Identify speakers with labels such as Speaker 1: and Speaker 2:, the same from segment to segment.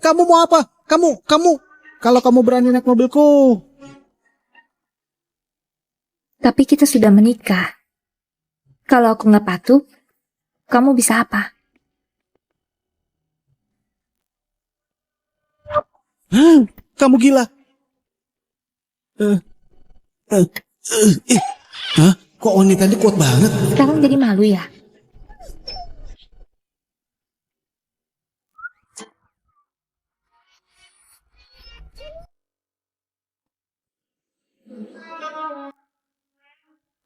Speaker 1: Kamu mau apa? Kamu. Kalau kamu berani naik mobilku.
Speaker 2: Tapi kita sudah menikah. Kalau aku nggak patuh, kamu bisa apa?
Speaker 1: Kamu gila. Hah? Kok wanita ini kuat banget?
Speaker 2: Sekarang jadi malu ya?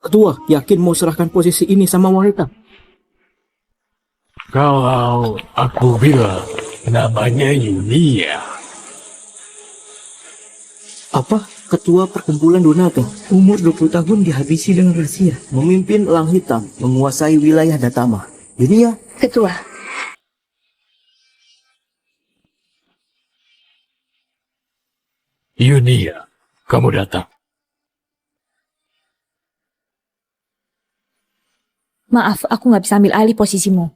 Speaker 3: Ketua, yakin mau serahkan posisi ini sama wanita?
Speaker 4: Kalau aku bilang namanya Yunia.
Speaker 3: Apa? Ketua perkumpulan Donato, umur 20 tahun dihabisi dengan rahasia, memimpin Elang Hitam, menguasai wilayah Datama. Dunia.
Speaker 2: Ketua,
Speaker 4: Yunia, kamu datang.
Speaker 2: maaf aku nggak bisa ambil alih posisimu.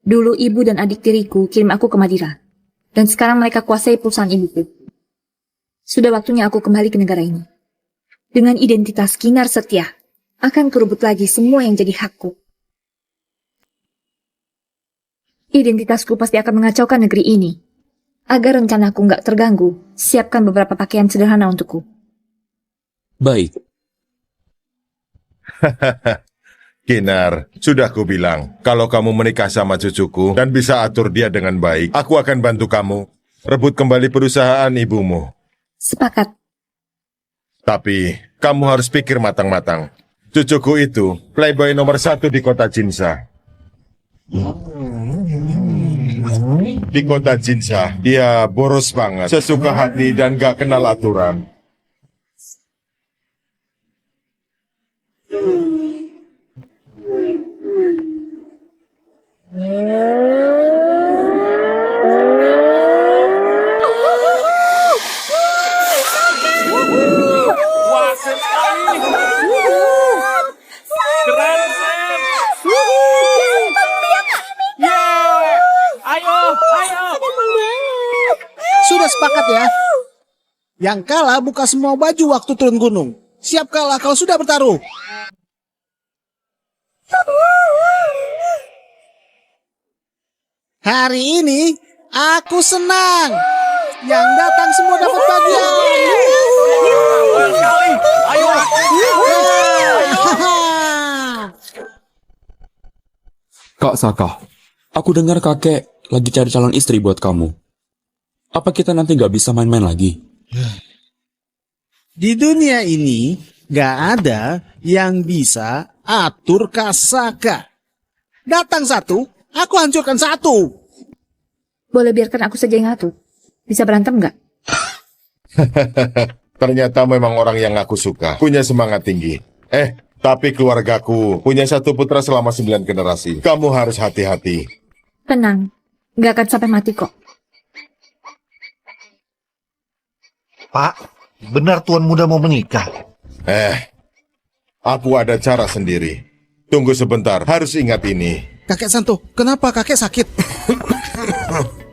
Speaker 2: Dulu ibu dan adik tiriku kirim aku ke Madira. Dan sekarang mereka kuasai perusahaan ibuku. Sudah waktunya aku kembali ke negara ini. Dengan identitas Kinar Setia, akan kurebut lagi semua yang jadi hakku. Identitasku pasti akan mengacaukan negeri ini. Agar rencanaku nggak terganggu, siapkan beberapa pakaian sederhana untukku.
Speaker 5: Baik.
Speaker 6: Kinar, sudah kubilang, kalau kamu menikah sama cucuku dan bisa atur dia dengan baik, aku akan bantu kamu rebut kembali perusahaan ibumu.
Speaker 2: Sepakat.
Speaker 6: Tapi, kamu harus pikir matang-matang. Cucuku itu playboy nomor 1 di kota Jinsa. Di kota Jinsa, dia boros banget, sesuka hati dan gak kenal aturan.
Speaker 4: Keren, Sam. Ayo.
Speaker 1: Sudah sepakat ya? Yang kalah buka semua baju waktu turun gunung. Siap kalah kalau sudah bertaruh. Hari ini aku senang. Yang datang semua dapat bagian.
Speaker 4: Ayo.
Speaker 5: Kak Saka, aku dengar kakek lagi cari calon istri buat kamu. Apa kita nanti nggak bisa main-main lagi?
Speaker 1: Di dunia ini gak ada yang bisa atur Kasaka. Datang satu, aku hancurkan satu.
Speaker 2: Boleh biarkan aku saja yang ngatur. Bisa berantem nggak?
Speaker 6: Ternyata memang orang yang aku suka, punya semangat tinggi. Tapi keluargaku punya satu putra selama 9 generasi. Kamu harus hati-hati.
Speaker 2: Tenang, nggak akan sampai mati kok.
Speaker 7: Pak, benar tuan muda mau menikah?
Speaker 6: Aku ada cara sendiri. Tunggu sebentar, harus ingat ini.
Speaker 1: Kakek Santo, kenapa kakek sakit?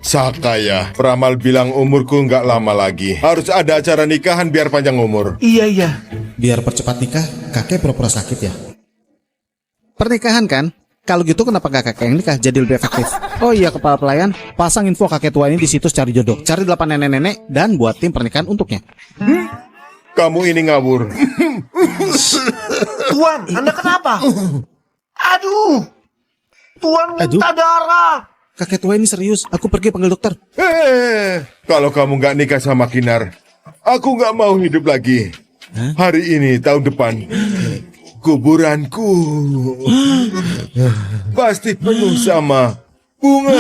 Speaker 6: Saka ya, peramal bilang umurku nggak lama lagi. Harus ada acara nikahan biar panjang umur.
Speaker 7: Iya.
Speaker 1: Biar percepat nikah, kakek pura-pura sakit ya. Pernikahan kan? Kalau gitu kenapa gak kakek yang nikah jadi lebih efektif? Oh iya kepala pelayan, pasang info kakek tua ini di situs cari jodoh. Cari 8 nenek-nenek dan buat tim pernikahan untuknya.
Speaker 6: Kamu ini ngawur.
Speaker 7: Tuan, Anda kenapa? Aduh, Tuan minta darah.
Speaker 1: Kakek tua ini serius, aku pergi panggil dokter.
Speaker 6: Kalau kamu nggak nikah sama Kinar, aku nggak mau hidup lagi. Hari ini, tahun depan, kuburanku pasti penuh sama bunga.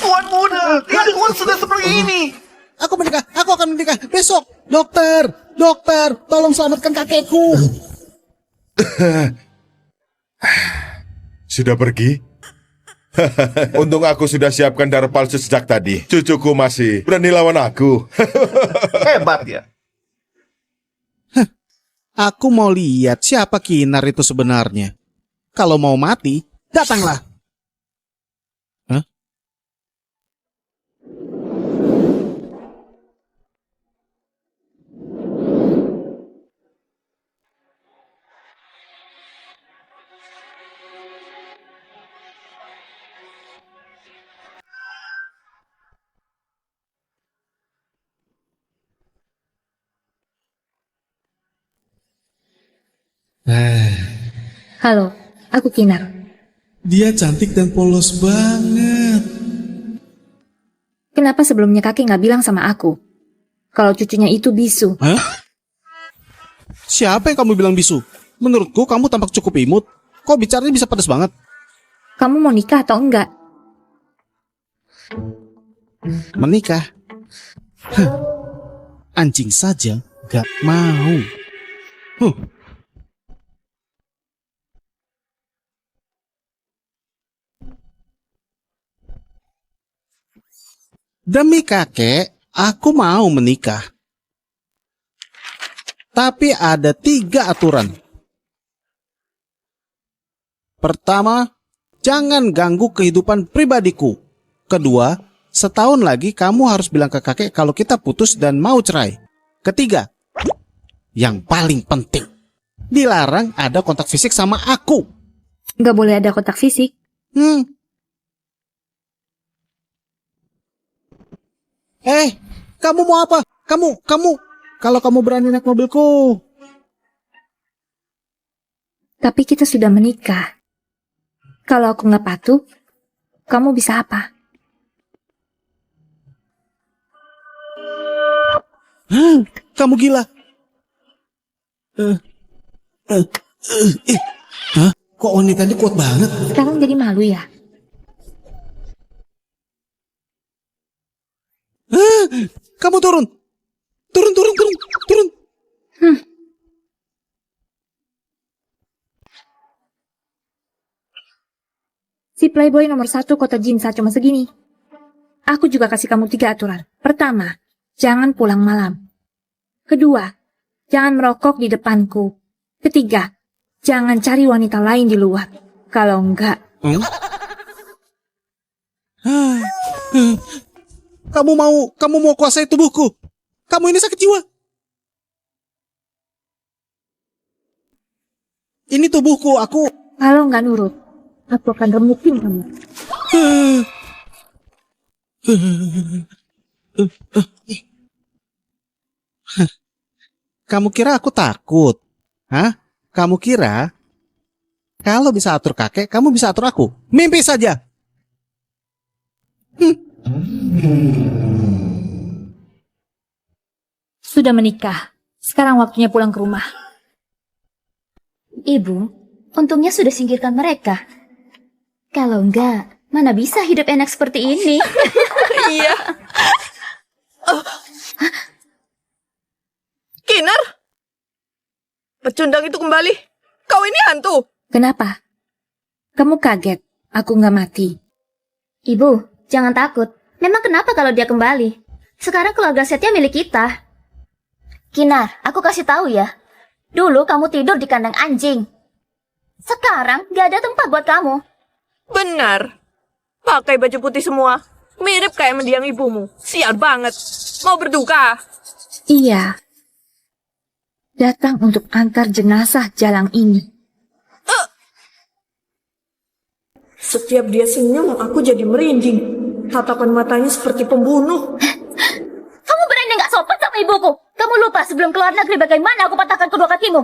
Speaker 7: Tuan muda, Tuan sudah seperti ini.
Speaker 1: Aku menikah, aku akan menikah besok. Dokter, tolong selamatkan kakekku.
Speaker 6: Sudah pergi? Untung aku sudah siapkan darah palsu sejak tadi. Cucuku masih berani lawan aku.
Speaker 7: Hebat ya.
Speaker 1: Aku mau lihat siapa Kinar itu sebenarnya. Kalau mau mati, datanglah. Hah?
Speaker 2: Halo, aku Kinar.
Speaker 1: Dia cantik dan polos banget.
Speaker 2: Kenapa sebelumnya kakek nggak bilang sama aku kalau cucunya itu bisu?
Speaker 1: Hah? Siapa yang kamu bilang bisu? Menurutku kamu tampak cukup imut. Kok bicaranya bisa pedas banget?
Speaker 2: Kamu mau nikah atau enggak?
Speaker 1: Menikah? Hah. Anjing saja gak mau. Huh. Demi kakek, aku mau menikah. Tapi ada 3 aturan. Pertama, jangan ganggu kehidupan pribadiku. Kedua, setahun lagi kamu harus bilang ke kakek kalau kita putus dan mau cerai. Ketiga, yang paling penting, dilarang ada kontak fisik sama aku.
Speaker 2: Nggak boleh ada kontak fisik.
Speaker 1: Kamu mau apa? Kamu, kalau kamu berani naik mobilku.
Speaker 2: Tapi kita sudah menikah. Kalau aku nggak patuh, kamu bisa apa?
Speaker 1: Kamu gila. Kok wanita ini kuat banget?
Speaker 2: Sekarang jadi malu ya?
Speaker 1: Kamu turun. Turun.
Speaker 2: Si playboy nomor 1 kota Jinsa cuma segini. Aku juga kasih kamu 3 aturan. Pertama, jangan pulang malam. Kedua, jangan merokok di depanku. Ketiga, jangan cari wanita lain di luar. Kalau enggak,
Speaker 1: Kamu mau kuasai tubuhku. Kamu ini sakit jiwa. Ini tubuhku, aku.
Speaker 2: kalau nggak nurut, aku akan remukin kamu.
Speaker 1: Kamu kira aku takut? Hah? Kamu kira kalau bisa atur kakek, kamu bisa atur aku? Mimpi saja.
Speaker 2: Sudah menikah. Sekarang waktunya pulang ke rumah.
Speaker 8: Ibu, untungnya sudah singkirkan mereka. Kalau enggak, mana bisa hidup enak seperti ini?
Speaker 9: Iya. Kinar? Pecundang itu kembali. Kau ini hantu.
Speaker 2: Kenapa? Kamu kaget aku nggak mati.
Speaker 8: Ibu, jangan takut. Memang kenapa kalau dia kembali? Sekarang keluarga Setia milik kita. Kinar, aku kasih tahu ya. Dulu kamu tidur di kandang anjing. Sekarang gak ada tempat buat kamu.
Speaker 9: Benar. Pakai baju putih semua. Mirip kayak mendiang ibumu. Sial banget. Mau berduka.
Speaker 2: Iya. Datang untuk antar jenazah jalang ini.
Speaker 9: Setiap dia senyum, aku jadi merinding. Tatapan matanya seperti pembunuh.
Speaker 8: Kamu berani gak sopan sama ibuku? Kamu lupa sebelum keluar negeri bagaimana aku patahkan kedua kakimu?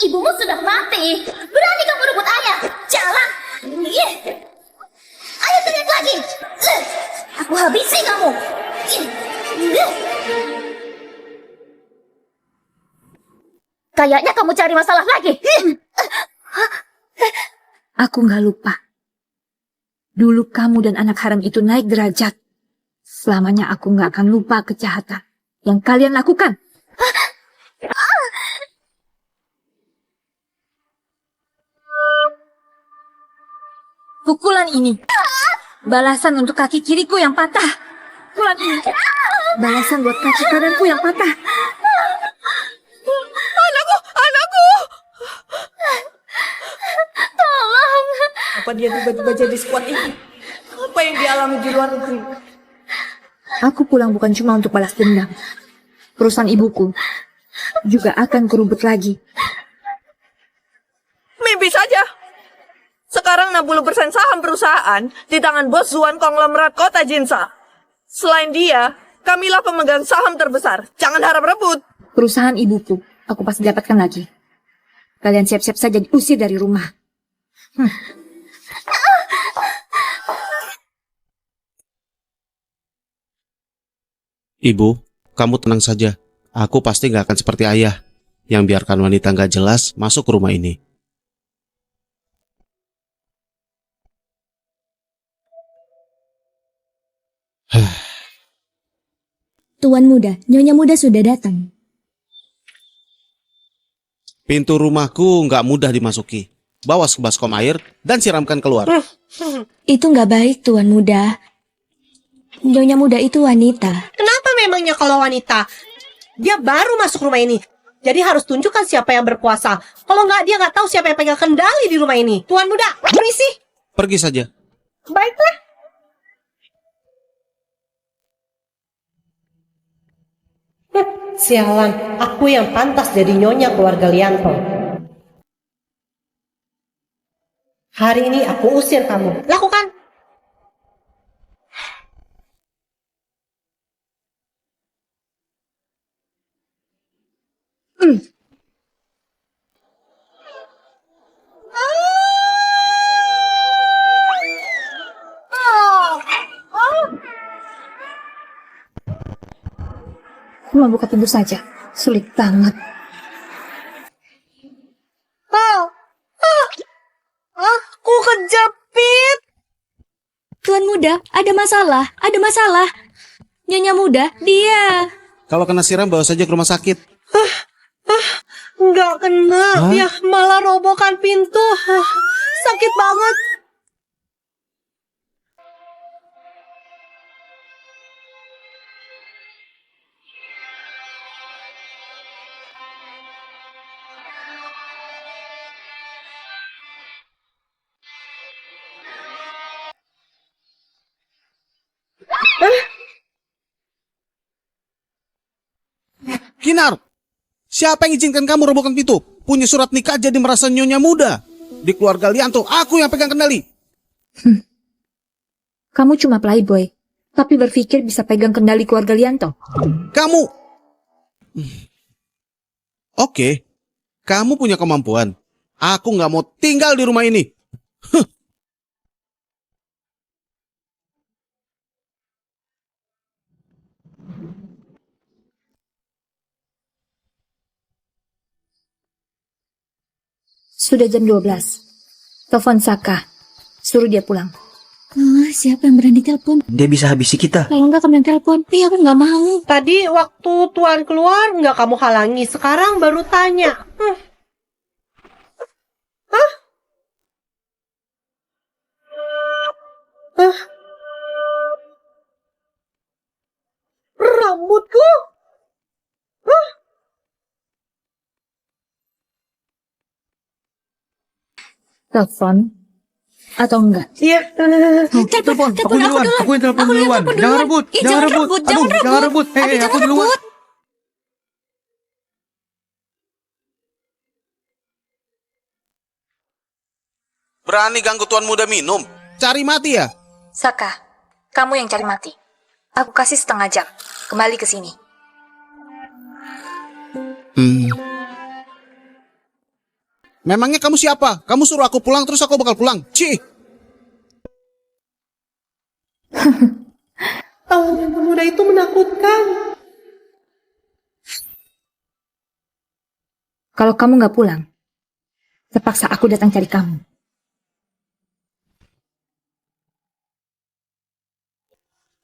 Speaker 8: Ibumu sudah mati. Berani kamu rebut ayah? Jalan. Ayo teriak lagi. Aku habisi kamu. Kayaknya kamu cari masalah lagi.
Speaker 2: Aku nggak lupa. Dulu kamu dan anak haram itu naik derajat. Selamanya aku nggak akan lupa kejahatan yang kalian lakukan. Pukulan ini balasan untuk kaki kiriku yang patah. Pukulan ini balasan buat kaki kananku yang patah.
Speaker 9: Anakku!
Speaker 8: Tolong.
Speaker 9: Apa dia tiba-tiba jadi sekuat ini? Apa yang dialami di luar negeri?
Speaker 2: Aku pulang bukan cuma untuk balas dendam. Perusahaan ibuku juga akan kerubut lagi.
Speaker 9: Mimpi saja. Sekarang 60% saham perusahaan di tangan bos Zuan konglomerat kota Jinsa. Selain dia, Kamilah pemegang saham terbesar. Jangan harap rebut.
Speaker 2: Perusahaan ibuku, aku pasti dapatkan lagi. Kalian siap-siap saja diusir dari rumah.
Speaker 1: Ibu, kamu tenang saja. Aku pasti nggak akan seperti ayah yang biarkan wanita nggak jelas masuk ke rumah ini.
Speaker 10: Tuan muda, Nyonya muda sudah datang.
Speaker 1: Pintu rumahku nggak mudah dimasuki. Bawa sebaskom air dan siramkan keluar.
Speaker 10: Itu nggak baik, Tuan muda. Nyonya muda itu wanita.
Speaker 11: Kenapa memangnya kalau wanita? Dia baru masuk rumah ini. Jadi harus tunjukkan siapa yang berkuasa. Kalau nggak, dia nggak tahu siapa yang pegang kendali di rumah ini. Tuan muda, permisi.
Speaker 1: Pergi saja.
Speaker 11: Baiklah. Sialan, aku yang pantas jadi nyonya keluarga Lianto. Hari ini aku usir kamu. Lakukan.
Speaker 2: Cuma buka pintu saja. Sulit banget.
Speaker 11: Aku kejepit.
Speaker 10: Tuan muda, ada masalah, ada masalah. Nyonya muda, dia.
Speaker 1: Kalau kena siram bawa saja ke rumah sakit.
Speaker 11: Nggak kena, dia malah robohkan pintu. Sakit banget.
Speaker 1: Kinar, siapa yang izinkan kamu robohkan pintu? Punya surat nikah jadi merasa nyonya muda. Di keluarga Lianto, aku yang pegang kendali.
Speaker 2: Kamu cuma playboy, tapi berpikir bisa pegang kendali keluarga Lianto.
Speaker 1: Kamu... Oke, kamu punya kemampuan. Aku nggak mau tinggal di rumah ini.
Speaker 2: Sudah jam 12. Telepon Saka. Suruh dia pulang.
Speaker 10: Siapa yang berani telepon?
Speaker 3: Dia bisa habisi kita.
Speaker 10: Kalau enggak kamu yang telepon. Aku nggak mau.
Speaker 11: Tadi waktu Tuan keluar nggak kamu halangi. Sekarang baru tanya. Rambutku.
Speaker 2: Telepon atau enggak?
Speaker 11: Iya.
Speaker 10: Telepon,
Speaker 7: Aku duluan. Aku yang telepon duluan. Jangan rebut. Jangan rebut. Aduh, jangan rebut. Hei, aku duluan.
Speaker 1: Berani ganggu tuan muda minum? Cari mati ya?
Speaker 2: Saka, kamu yang cari mati. Aku kasih setengah jam. Kembali ke sini.
Speaker 1: Memangnya kamu siapa? Kamu suruh aku pulang terus aku bakal pulang. Cih!
Speaker 11: Tawaran pemuda itu menakutkan.
Speaker 2: Kalau kamu nggak pulang, terpaksa aku datang cari kamu.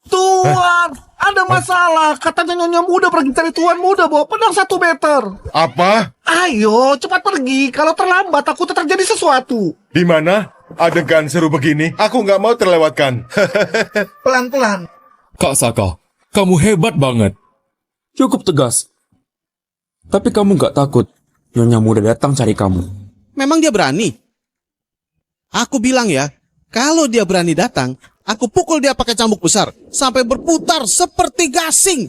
Speaker 7: Tuan, ada masalah. Katanya nyonya muda pergi cari tuan muda bawa pedang 1 meter.
Speaker 6: Apa?
Speaker 7: Ayo, cepat pergi. Kalau terlambat, takut terjadi sesuatu.
Speaker 6: Di mana? Adegan seru begini, aku nggak mau terlewatkan.
Speaker 7: Pelan-pelan.
Speaker 5: Kak Saka, kamu hebat banget. Cukup tegas. Tapi kamu nggak takut Nyonya muda datang cari kamu?
Speaker 1: Memang dia berani? Aku bilang ya, kalau dia berani datang, aku pukul dia pakai cambuk besar sampai berputar seperti gasing.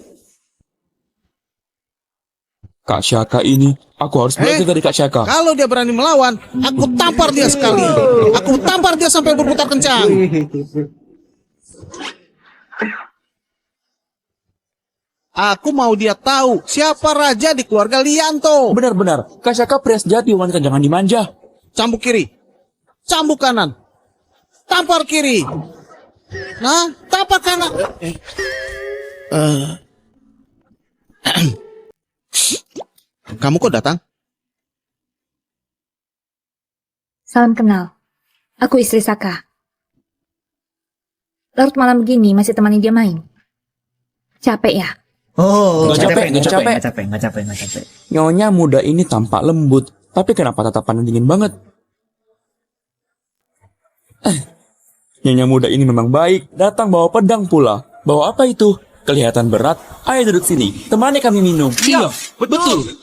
Speaker 5: Kak Syaka ini, aku harus belajar dari Kak Syaka.
Speaker 1: Kalau dia berani melawan, aku tampar dia sekali. Aku tampar dia sampai berputar kencang. Aku mau dia tahu siapa raja di keluarga Lianto.
Speaker 5: Benar-benar, Kak Shaka pria sejati, wanita jangan dimanja.
Speaker 1: Cambuk kiri, cambuk kanan, tampar kiri. Nah, tampar kanan. Kamu kok datang?
Speaker 2: Salam kenal. Aku istri Saka. Larut malam begini masih temani dia main. Capek ya?
Speaker 3: Oh,
Speaker 5: Nggak capek.
Speaker 3: nggak capek.
Speaker 5: Nyonya muda ini tampak lembut, tapi kenapa tatapannya dingin banget? Nyonya muda ini memang baik, datang bawa pedang pula. Bawa apa itu? Kelihatan berat. Ayo duduk sini, temani kami minum. Iya, betul.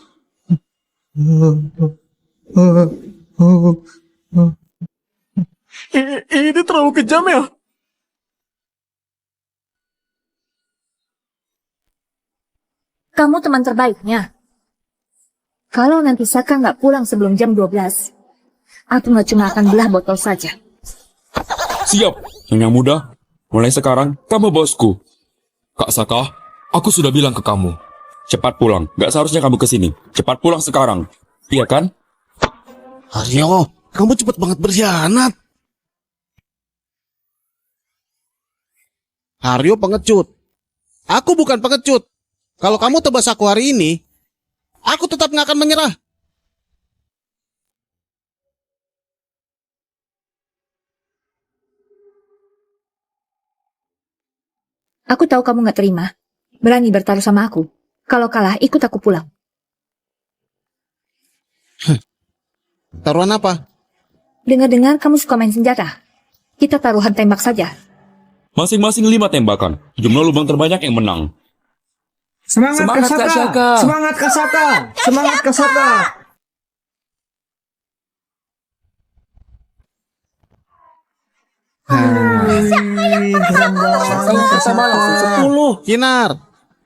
Speaker 3: Ini terlalu kejam ya.
Speaker 2: Kamu teman terbaiknya. Kalau nanti Saka nggak pulang sebelum jam 12, aku nggak cuma akan belah botol saja.
Speaker 5: Siap, Nyonya muda. Mulai sekarang, kamu bosku. Kak Saka, aku sudah bilang ke kamu. Cepat pulang, gak seharusnya kamu kesini. Cepat pulang sekarang. Iya kan?
Speaker 1: Aryo, kamu cepet banget berkhianat. Aryo pengecut. Aku bukan pengecut. Kalau kamu tebas aku hari ini, aku tetap nggak akan menyerah.
Speaker 2: Aku tahu kamu nggak terima. Berani bertaruh sama aku. Kalau kalah, ikut aku pulang.
Speaker 1: Taruhan apa?
Speaker 2: Dengar-dengar kamu suka main senjata. Kita taruhan tembak saja.
Speaker 5: Masing-masing 5 tembakan. Jumlah lubang terbanyak yang menang.
Speaker 3: Semangat Kak Shaka. Semangat Kak Shaka. Semangat Kak Shaka.
Speaker 5: Pertama langsung 10.
Speaker 1: Kinar,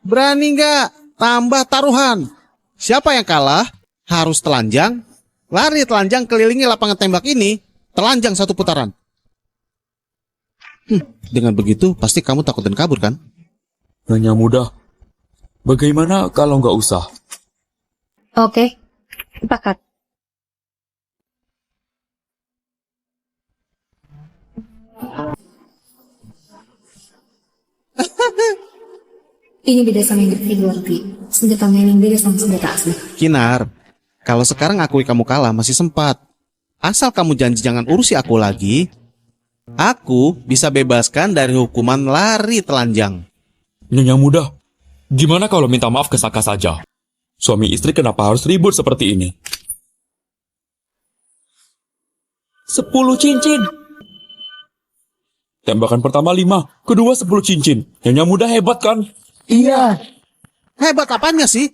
Speaker 1: berani nggak tambah taruhan? Siapa yang kalah harus telanjang, lari telanjang kelilingi lapangan tembak ini, telanjang 1 putaran. Dengan begitu pasti kamu takut dan kabur kan?
Speaker 5: Nyonya muda, bagaimana kalau nggak usah?
Speaker 2: Oke, sepakat. Ini beda sama yang di luar negeri. Senjata main yang beda sama senjata asli.
Speaker 1: Kinar, kalau sekarang akui kamu kalah masih sempat. Asal kamu janji jangan urusi aku lagi, aku bisa bebaskan dari hukuman lari telanjang.
Speaker 5: Nyonya muda, gimana kalau minta maaf ke Saka saja? Suami istri kenapa harus ribut seperti ini? 10 cincin. Tembakan pertama 5, kedua 10 cincin. Nyonya muda hebat kan?
Speaker 3: Iya.
Speaker 1: Hebat apanya sih?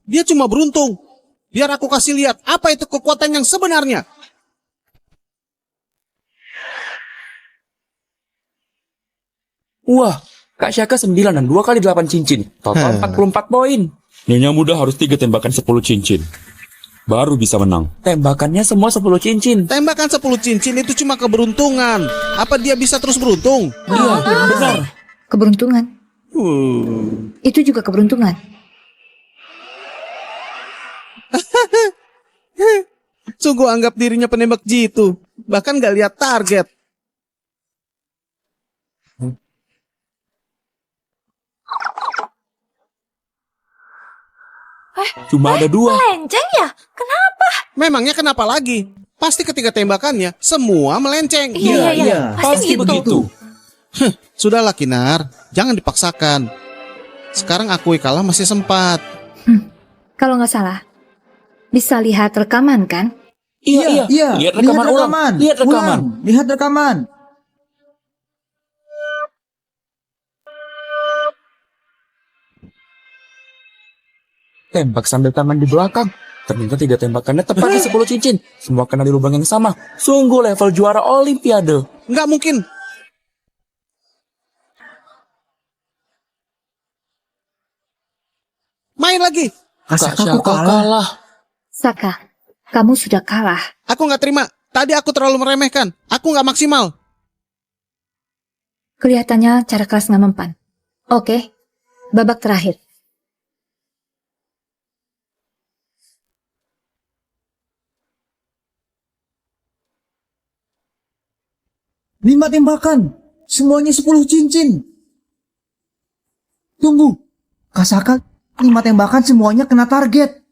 Speaker 1: Dia cuma beruntung. Biar aku kasih lihat apa itu kekuatan yang sebenarnya.
Speaker 5: Wah, Kak Shaka 9 dan 2 kali 8 cincin. Total 44 poin. Nyonya muda harus 3 tembakan 10 cincin. Baru bisa menang. Tembakannya semua 10 cincin.
Speaker 1: Tembakan 10 cincin itu cuma keberuntungan. Apa dia bisa terus beruntung?
Speaker 5: Iya, benar.
Speaker 2: Keberuntungan. Itu juga keberuntungan.
Speaker 1: Sungguh anggap dirinya penembak jitu. Bahkan gak lihat target.
Speaker 5: Cuma ada 2.
Speaker 8: Melenceng ya? Kenapa?
Speaker 1: Memangnya kenapa lagi? Pasti ketika tembakannya semua melenceng.
Speaker 3: Iya.
Speaker 5: Pasti begitu.
Speaker 1: Sudahlah Kinar, jangan dipaksakan. Sekarang akui kalah masih sempat.
Speaker 2: Kalau nggak salah, bisa lihat rekaman kan?
Speaker 5: Iya. Lihat rekaman ulang. Lihat rekaman.
Speaker 3: Lihat rekaman.
Speaker 5: Tembak sambil tangan di belakang. Ternyata 3 tembakannya tepat di 10 cincin. Semua kena di lubang yang sama. Sungguh level juara olimpiade.
Speaker 1: Nggak mungkin. Main lagi.
Speaker 5: Kak Shaka kalah.
Speaker 2: Saka, kamu sudah kalah.
Speaker 1: Aku nggak terima. Tadi aku terlalu meremehkan. Aku nggak maksimal.
Speaker 2: Kelihatannya cara kelas nggak mempan. Oke, babak terakhir.
Speaker 3: 5 tembakan. Semuanya 10 cincin. Tunggu. Kasaka 5 tembakan semuanya kena target.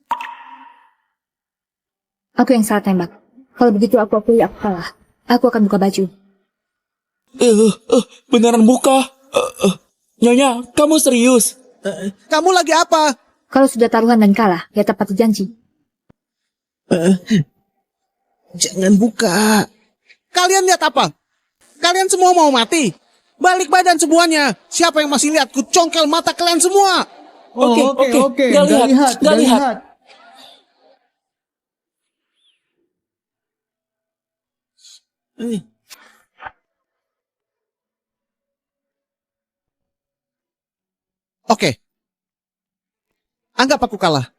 Speaker 2: Aku yang salah tembak. Kalau begitu aku akui aku kalah. Aku akan buka baju.
Speaker 5: Beneran buka? Nyonya, kamu serius?
Speaker 1: Kamu lagi apa?
Speaker 2: Kalau sudah taruhan dan kalah, ya tepati janji.
Speaker 1: Jangan buka. Kalian lihat apa? Kalian semua mau mati? Balik badan semuanya. Siapa yang masih lihat? Ku congkel mata kalian semua.
Speaker 3: Oke.
Speaker 5: Nggak lihat, nggak lihat.
Speaker 1: Oke. Anggap aku kalah.